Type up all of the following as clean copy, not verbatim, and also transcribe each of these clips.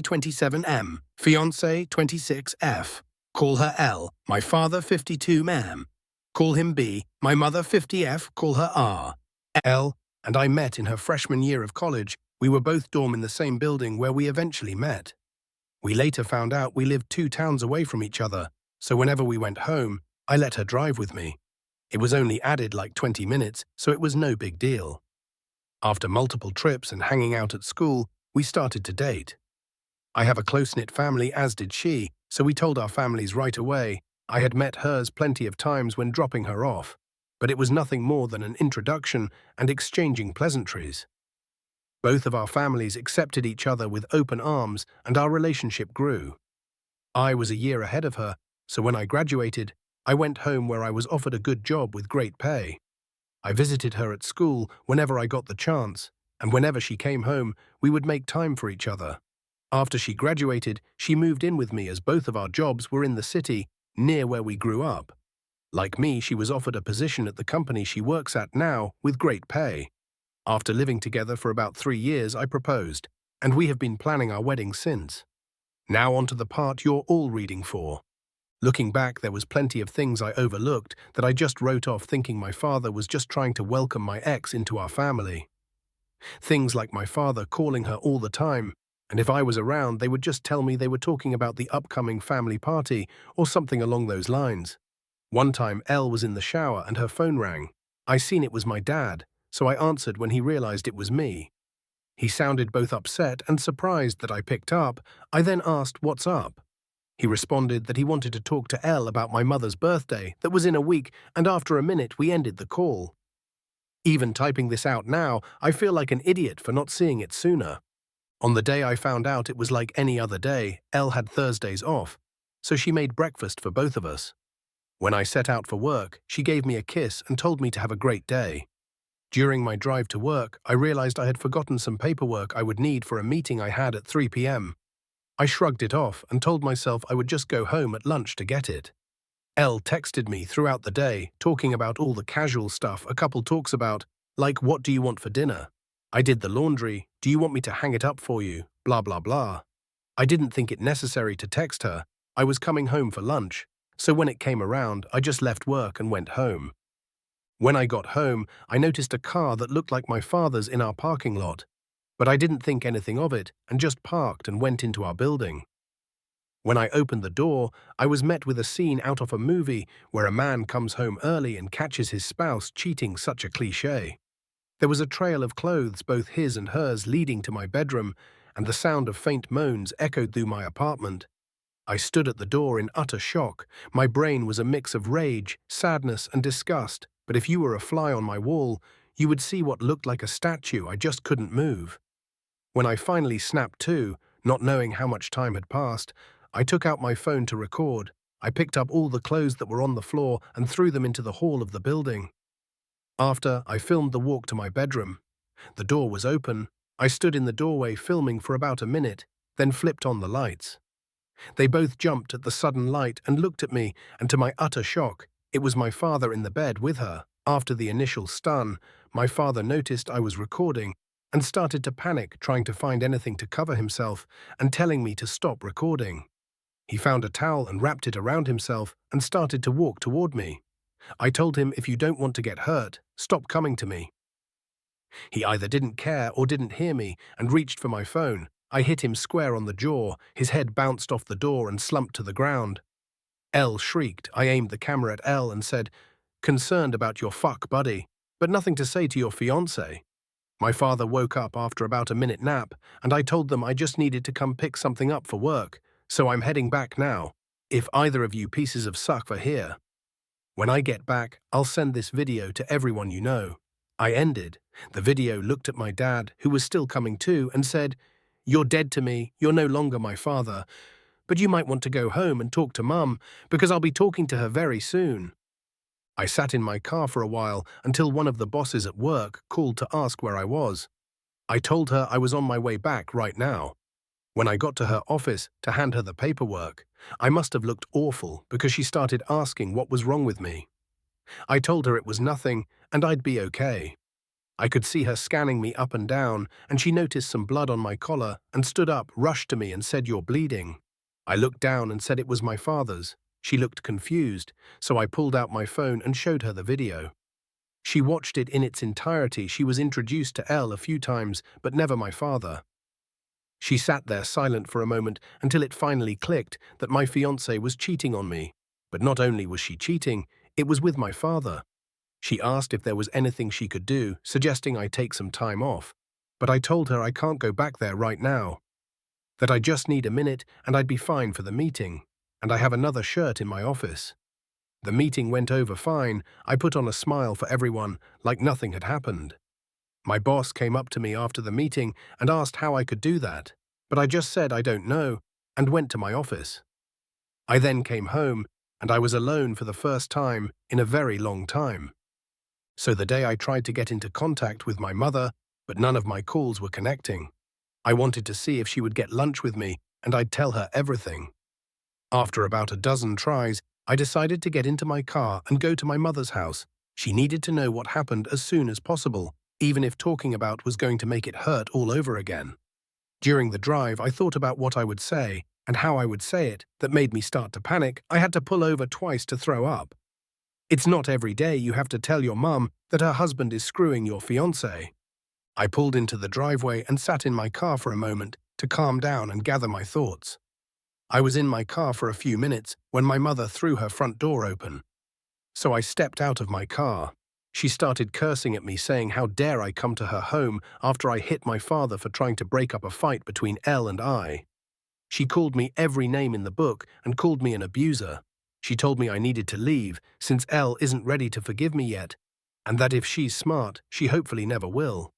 27M, fiancée 26F. Call her L, my father 52M. Call him B, my mother 50F, call her R. L and I met in her freshman year of college. We were both dorm in the same building where we eventually met. We later found out we lived 2 towns away from each other, so whenever we went home, I let her drive with me. It was only added like 20 minutes, so it was no big deal. After multiple trips and hanging out at school, we started to date. I have a close-knit family, as did she, so we told our families right away. I had met hers plenty of times when dropping her off, but it was nothing more than an introduction and exchanging pleasantries. Both of our families accepted each other with open arms, and our relationship grew. I was a year ahead of her, so when I graduated, I went home where I was offered a good job with great pay. I visited her at school whenever I got the chance, and whenever she came home, we would make time for each other. After she graduated, she moved in with me as both of our jobs were in the city, near where we grew up. Like me, she was offered a position at the company she works at now with great pay. After living together for about 3 years, I proposed, and we have been planning our wedding since. Now on to the part you're all reading for. Looking back, there was plenty of things I overlooked that I just wrote off thinking my father was just trying to welcome my ex into our family. Things like my father calling her all the time, and if I was around, they would just tell me they were talking about the upcoming family party or something along those lines. One time, Elle was in the shower and her phone rang. I seen it was my dad, so I answered when he realized it was me. He sounded both upset and surprised that I picked up. I then asked, "What's up?" He responded that he wanted to talk to Elle about my mother's birthday that was in a week, and after a minute we ended the call. Even typing this out now, I feel like an idiot for not seeing it sooner. On the day I found out, it was like any other day. Elle had Thursdays off, so she made breakfast for both of us. When I set out for work, she gave me a kiss and told me to have a great day. During my drive to work, I realized I had forgotten some paperwork I would need for a meeting I had at 3 p.m. I shrugged it off and told myself I would just go home at lunch to get it. Elle texted me throughout the day, talking about all the casual stuff a couple talks about, like what do you want for dinner? I did the laundry, do you want me to hang it up for you? Blah blah blah. I didn't think it necessary to text her. I was coming home for lunch, so when it came around, I just left work and went home. When I got home, I noticed a car that looked like my father's in our parking lot, but I didn't think anything of it and just parked and went into our building. When I opened the door, I was met with a scene out of a movie where a man comes home early and catches his spouse cheating, such a cliché. There was a trail of clothes, both his and hers, leading to my bedroom, and the sound of faint moans echoed through my apartment. I stood at the door in utter shock. My brain was a mix of rage, sadness, and disgust, but if you were a fly on my wall, you would see what looked like a statue. I just couldn't move. When I finally snapped to, not knowing how much time had passed, I took out my phone to record. I picked up all the clothes that were on the floor and threw them into the hall of the building. After, I filmed the walk to my bedroom. The door was open. I stood in the doorway filming for about a minute, then flipped on the lights. They both jumped at the sudden light and looked at me, and to my utter shock, it was my father in the bed with her. After the initial stun, my father noticed I was recording and started to panic, trying to find anything to cover himself and telling me to stop recording. He found a towel and wrapped it around himself and started to walk toward me. I told him, if you don't want to get hurt, stop coming to me. He either didn't care or didn't hear me and reached for my phone. I hit him square on the jaw. His head bounced off the door and slumped to the ground. Elle shrieked. I aimed the camera at Elle and said, "Concerned about your fuck buddy, but nothing to say to your fiancé." My father woke up after about a minute nap, and I told them I just needed to come pick something up for work, so I'm heading back now. If either of you pieces of suck are here. When I get back, I'll send this video to everyone you know. I ended. The video looked at my dad, who was still coming to, and said, "You're dead to me, you're no longer my father, but you might want to go home and talk to Mum, because I'll be talking to her very soon." I sat in my car for a while until one of the bosses at work called to ask where I was. I told her I was on my way back right now. When I got to her office to hand her the paperwork, I must have looked awful because she started asking what was wrong with me. I told her it was nothing and I'd be okay. I could see her scanning me up and down, and she noticed some blood on my collar and stood up, rushed to me and said, "You're bleeding." I looked down and said it was my father's. She looked confused, so I pulled out my phone and showed her the video. She watched it in its entirety. She was introduced to Elle a few times, but never my father. She sat there silent for a moment until it finally clicked that my fiancée was cheating on me. But not only was she cheating, it was with my father. She asked if there was anything she could do, suggesting I take some time off. But I told her I can't go back there right now, that I just need a minute and I'd be fine for the meeting, and I have another shirt in my office. The meeting went over fine. I put on a smile for everyone, like nothing had happened. My boss came up to me after the meeting and asked how I could do that, but I just said I don't know and went to my office. I then came home, and I was alone for the first time in a very long time. So the day I tried to get into contact with my mother, but none of my calls were connecting. I wanted to see if she would get lunch with me, and I'd tell her everything. After about a dozen tries, I decided to get into my car and go to my mother's house. She needed to know what happened as soon as possible, even if talking about was going to make it hurt all over again. During the drive, I thought about what I would say and how I would say it. That made me start to panic. I had to pull over twice to throw up. It's not every day you have to tell your mum that her husband is screwing your fiancé. I pulled into the driveway and sat in my car for a moment to calm down and gather my thoughts. I was in my car for a few minutes when my mother threw her front door open. So I stepped out of my car. She started cursing at me, saying how dare I come to her home after I hit my father for trying to break up a fight between Elle and I. She called me every name in the book and called me an abuser. She told me I needed to leave since Elle isn't ready to forgive me yet, and that if she's smart, she hopefully never will.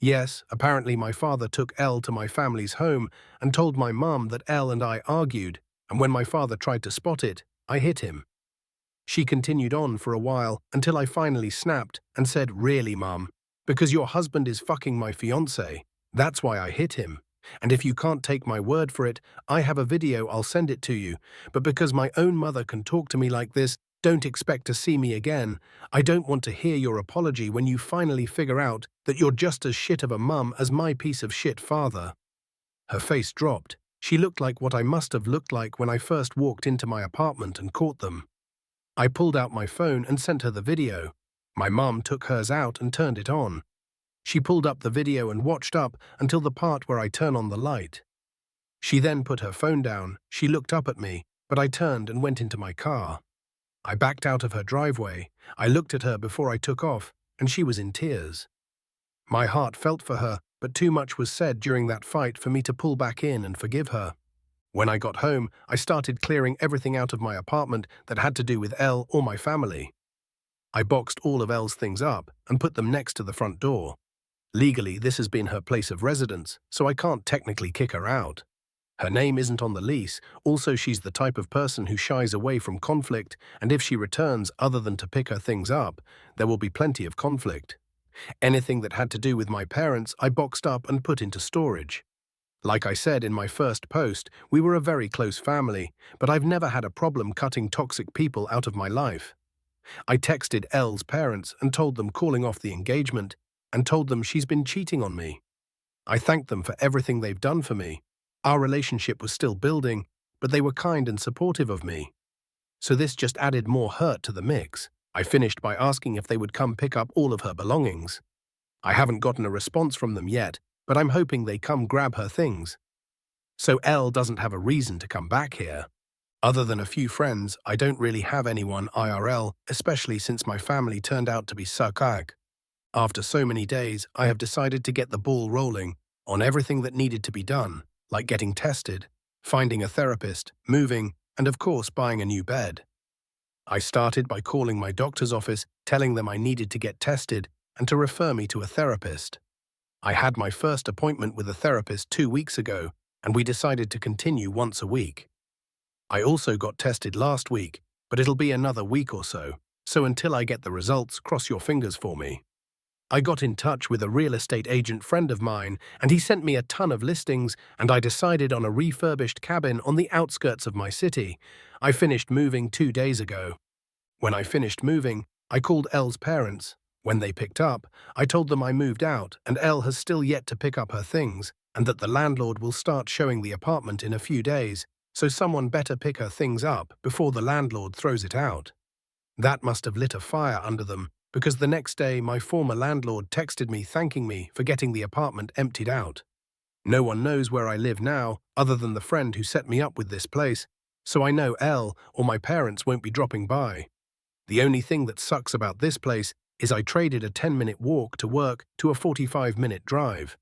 Yes, apparently my father took Elle to my family's home and told my mum that Elle and I argued, and when my father tried to spot it, I hit him. She continued on for a while until I finally snapped and said, "Really, Mum? Because your husband is fucking my fiancé. That's why I hit him. And if you can't take my word for it, I have a video, I'll send it to you. But because my own mother can talk to me like this, don't expect to see me again. I don't want to hear your apology when you finally figure out that you're just as shit of a mum as my piece of shit father." Her face dropped. She looked like what I must have looked like when I first walked into my apartment and caught them. I pulled out my phone and sent her the video. My mum took hers out and turned it on. She pulled up the video and watched up until the part where I turn on the light. She then put her phone down. She looked up at me, but I turned and went into my car. I backed out of her driveway. I looked at her before I took off, and she was in tears. My heart felt for her, but too much was said during that fight for me to pull back in and forgive her. When I got home, I started clearing everything out of my apartment that had to do with Elle or my family. I boxed all of Elle's things up and put them next to the front door. Legally, this has been her place of residence, so I can't technically kick her out. Her name isn't on the lease. Also, she's the type of person who shies away from conflict, and if she returns other than to pick her things up, there will be plenty of conflict. Anything that had to do with my parents, I boxed up and put into storage. Like I said in my first post, we were a very close family, but I've never had a problem cutting toxic people out of my life. I texted Elle's parents and told them calling off the engagement and told them she's been cheating on me. I thanked them for everything they've done for me. Our relationship was still building, but they were kind and supportive of me. So this just added more hurt to the mix. I finished by asking if they would come pick up all of her belongings. I haven't gotten a response from them yet, but I'm hoping they come grab her things. So Elle doesn't have a reason to come back here. Other than a few friends, I don't really have anyone IRL, especially since my family turned out to be suckag. After so many days, I have decided to get the ball rolling on everything that needed to be done, like getting tested, finding a therapist, moving, and of course buying a new bed. I started by calling my doctor's office, telling them I needed to get tested and to refer me to a therapist. I had my first appointment with a therapist 2 weeks ago, and we decided to continue once a week. I also got tested last week, but it'll be another week or so until I get the results, cross your fingers for me. I got in touch with a real estate agent friend of mine, and he sent me a ton of listings, and I decided on a refurbished cabin on the outskirts of my city. I finished moving 2 days ago. When I finished moving, I called Elle's parents. When they picked up, I told them I moved out and Elle has still yet to pick up her things and that the landlord will start showing the apartment in a few days, so someone better pick her things up before the landlord throws it out. That must have lit a fire under them, because the next day my former landlord texted me thanking me for getting the apartment emptied out. No one knows where I live now, other than the friend who set me up with this place, so I know Elle or my parents won't be dropping by. The only thing that sucks about this place is I traded a 10-minute walk to work to a 45-minute drive.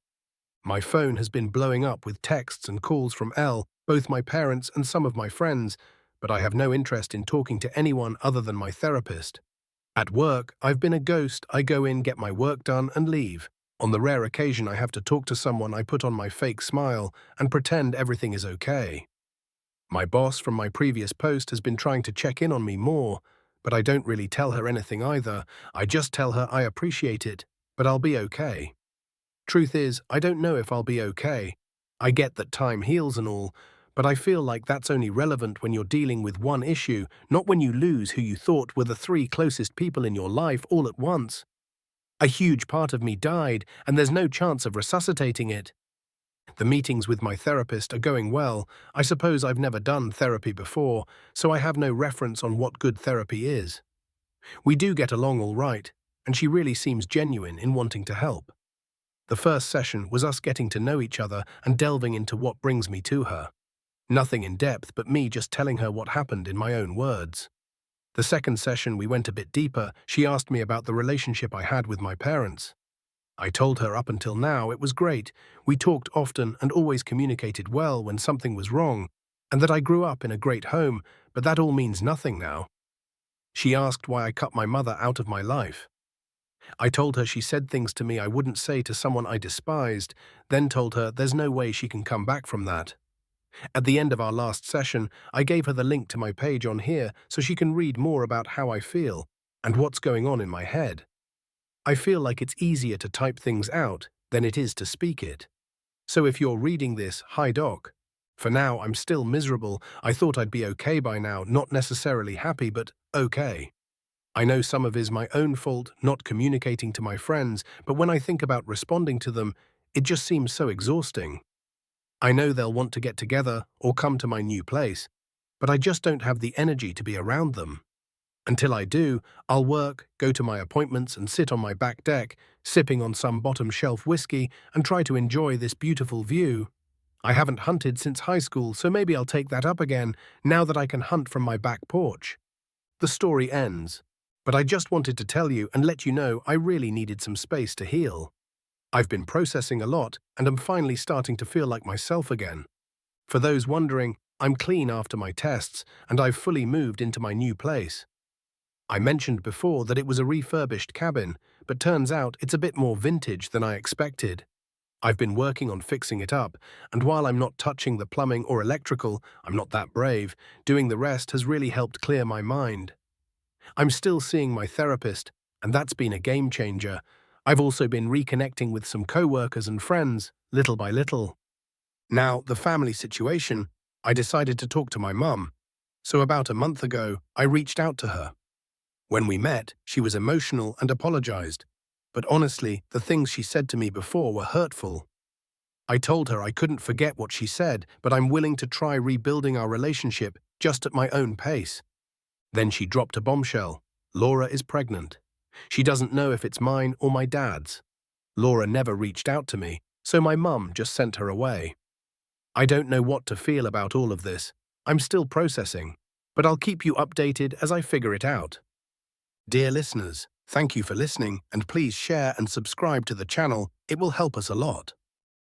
My phone has been blowing up with texts and calls from Elle, both my parents and some of my friends, but I have no interest in talking to anyone other than my therapist. At work, I've been a ghost. I go in, get my work done, and leave. On the rare occasion I have to talk to someone, I put on my fake smile and pretend everything is okay. My boss from my previous post has been trying to check in on me more, but I don't really tell her anything either. I just tell her I appreciate it, but I'll be okay. Truth is, I don't know if I'll be okay. I get that time heals and all, but I feel like that's only relevant when you're dealing with one issue, not when you lose who you thought were the 3 closest people in your life all at once. A huge part of me died, and there's no chance of resuscitating it. The meetings with my therapist are going well. I suppose I've never done therapy before, so I have no reference on what good therapy is. We do get along all right, and she really seems genuine in wanting to help. The first session was us getting to know each other and delving into what brings me to her. Nothing in depth, but me just telling her what happened in my own words. The second session we went a bit deeper. She asked me about the relationship I had with my parents. I told her up until now it was great. We talked often and always communicated well when something was wrong, and that I grew up in a great home, but that all means nothing now. She asked why I cut my mother out of my life. I told her she said things to me I wouldn't say to someone I despised, then told her there's no way she can come back from that. At the end of our last session, I gave her the link to my page on here so she can read more about how I feel and what's going on in my head. I feel like it's easier to type things out than it is to speak it. So if you're reading this, hi doc. For now, I'm still miserable. I thought I'd be okay by now, not necessarily happy, but okay. I know some of it is my own fault, not communicating to my friends, but when I think about responding to them, it just seems so exhausting. I know they'll want to get together or come to my new place, but I just don't have the energy to be around them. Until I do, I'll work, go to my appointments and sit on my back deck, sipping on some bottom-shelf whiskey and try to enjoy this beautiful view. I haven't hunted since high school, so maybe I'll take that up again now that I can hunt from my back porch. The story ends, but I just wanted to tell you and let you know I really needed some space to heal. I've been processing a lot and am finally starting to feel like myself again. For those wondering, I'm clean after my tests and I've fully moved into my new place. I mentioned before that it was a refurbished cabin, but turns out it's a bit more vintage than I expected. I've been working on fixing it up, and while I'm not touching the plumbing or electrical, I'm not that brave, doing the rest has really helped clear my mind. I'm still seeing my therapist, and that's been a game changer. I've also been reconnecting with some co-workers and friends, little by little. Now, the family situation, I decided to talk to my mum. So about a month ago, I reached out to her. When we met, she was emotional and apologized. But honestly, the things she said to me before were hurtful. I told her I couldn't forget what she said, but I'm willing to try rebuilding our relationship just at my own pace. Then she dropped a bombshell. Laura is pregnant. She doesn't know if it's mine or my dad's. Laura never reached out to me, so my mum just sent her away. I don't know what to feel about all of this. I'm still processing, but I'll keep you updated as I figure it out. Dear listeners, thank you for listening, and please share and subscribe to the channel. It will help us a lot.